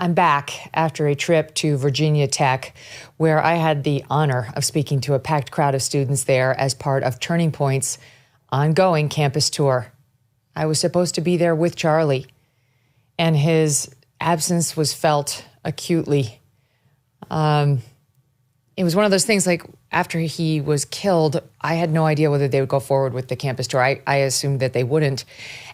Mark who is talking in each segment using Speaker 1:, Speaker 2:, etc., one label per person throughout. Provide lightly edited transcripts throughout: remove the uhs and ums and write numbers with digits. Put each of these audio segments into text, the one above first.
Speaker 1: I'm back after a trip to Virginia Tech, where I had the honor of speaking to a packed crowd of students there as part of Turning Point's ongoing campus tour. I was supposed to be there with Charlie, and his absence was felt acutely. It was one of those things like after he was killed, I had no idea whether they would go forward with the campus tour. I assumed that they wouldn't.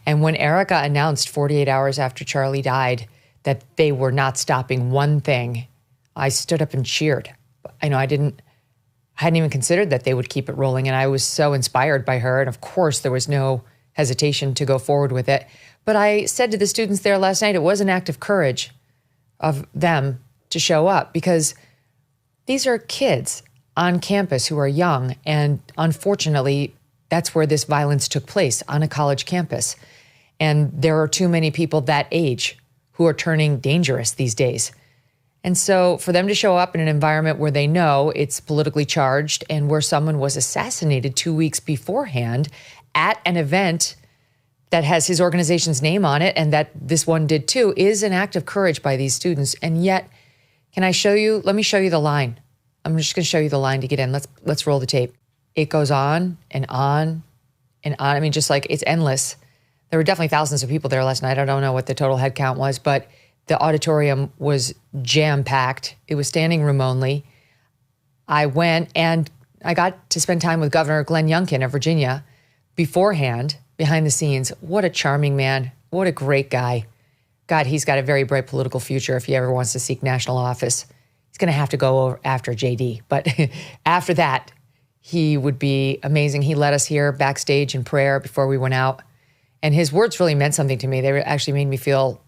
Speaker 1: And when Erica announced 48 hours after Charlie died that they were not stopping one thing, I stood up and cheered. I hadn't even considered that they would keep it rolling. And I was so inspired by her. And of course, there was no hesitation to go forward with it. But I said to the students there last night, it was an act of courage of them to show up, because these are kids on campus who are young. And unfortunately, that's where this violence took place, on a college campus. And there are too many people that age who are turning dangerous these days. And so for them to show up in an environment where they know it's politically charged and where someone was assassinated 2 weeks beforehand at an event that has his organization's name on it, and that this one did too, is an act of courage by these students. And yet, can I show you? Let me show you the line. I'm just going to show you the line to get in. Let's roll the tape. It goes on and on and on. I mean, just like it's endless. There were definitely thousands of people there last night. I don't know what the total head count was, but the auditorium was jam-packed. It was standing room only. I went and I got to spend time with Governor Glenn Youngkin of Virginia beforehand, behind the scenes. What a charming man. What a great guy. God, he's got a very bright political future if he ever wants to seek national office. He's going to have to go after JD. But after that, he would be amazing. He led us here backstage in prayer before we went out. And his words really meant something to me. They actually made me feel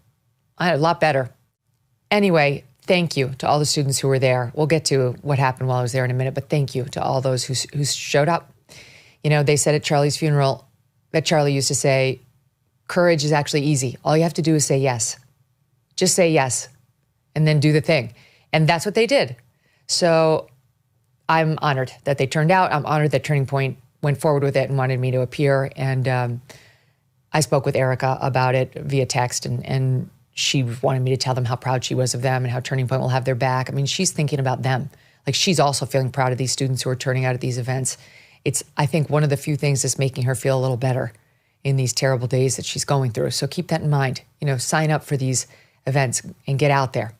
Speaker 1: a lot better. Anyway, thank you to all the students who were there. We'll get to what happened while I was there in a minute, but thank you to all those who showed up. You know, they said at Charlie's funeral that Charlie used to say, courage is actually easy. All you have to do is say yes. Just say yes, and then do the thing. And that's what they did. So I'm honored that they turned out. I'm honored that Turning Point went forward with it and wanted me to appear. And I spoke with Erica about it via text, and she wanted me to tell them how proud she was of them and how Turning Point will have their back. I mean, she's thinking about them. Like, she's also feeling proud of these students who are turning out at these events. It's, I think, one of the few things that's making her feel a little better in these terrible days that she's going through. So keep that in mind. You know, sign up for these events and get out there.